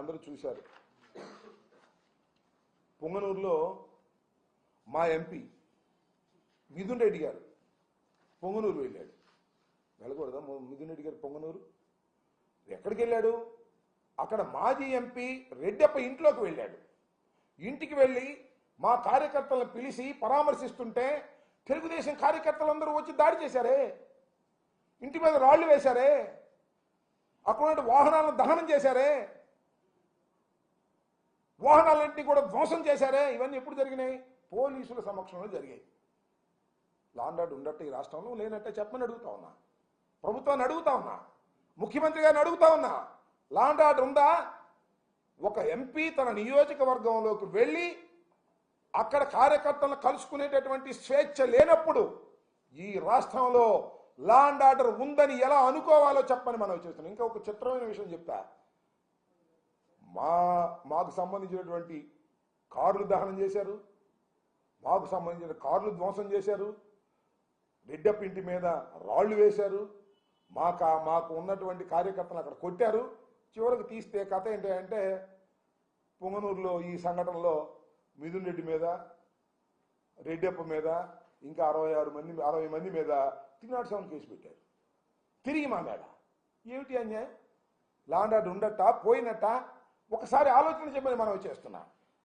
మీరందరూ చూశారు. పొంగనూరులో మా ఎంపీ మిథున్ రెడ్డి గారు పొంగనూరు వెళ్ళాడు. వెళ్ళకూడదా మిథున్ రెడ్డి గారు పొంగనూరు? ఎక్కడికి వెళ్ళాడు? అక్కడ మాజీ ఎంపీ రెడ్డప్ప ఇంట్లోకి వెళ్ళాడు. ఇంటికి వెళ్ళి మా కార్యకర్తలను పిలిచి పరామర్శిస్తుంటే తెలుగుదేశం కార్యకర్తలందరూ వచ్చి దాడి చేశారే, ఇంటి మీద రాళ్లు వేశారే, అక్కడ వాహనాలను దహనం చేశారే, వాహనాలన్నింటినీ కూడా ధ్వంసం చేశారే. ఇవన్నీ ఎప్పుడు జరిగినాయి? పోలీసుల సమక్షంలో జరిగాయి. లా అండ్ ఆర్డర్ ఉండట్టు ఈ రాష్ట్రంలో లేనట్టే చెప్పమని అడుగుతా ఉన్నా, ప్రభుత్వాన్ని అడుగుతా ఉన్నా, ముఖ్యమంత్రి గారిని అడుగుతా ఉన్నా. లా అండ్ ఆర్డర్ ఉందా? ఒక ఎంపీ తన నియోజకవర్గంలోకి వెళ్ళి అక్కడ కార్యకర్తలను కలుసుకునేటటువంటి స్వేచ్ఛ లేనప్పుడు ఈ రాష్ట్రంలో లా అండ్ ఆర్డర్ ఉందని ఎలా అనుకోవాలో చెప్పని మనం చేస్తున్నాం. ఇంకా ఒక చిత్రమైన విషయం చెప్తా. మాకు సంబంధించినటువంటి కార్లు దహనం చేశారు, మాకు సంబంధించిన కార్లు ధ్వంసం చేశారు, రెడ్డప్ప ఇంటి మీద రాళ్లు వేశారు, మాకు ఉన్నటువంటి కార్యకర్తలు అక్కడ కొట్టారు. చివరికి తీస్తే కథ ఏంటంటే పొంగనూరులో ఈ సంఘటనలో మిథున్ రెడ్డి మీద, రెడ్డప్ప మీద, ఇంకా 60 మంది మీద 307 కేసు పెట్టారు. తిరిగి మా మీద ఏమిటి అన్యాయం? లా అండ్ ఆర్డర్ ఉండట పోయినట్ట? ఒకసారి ఆలోచన చెప్పని మనం చేస్తున్నాం.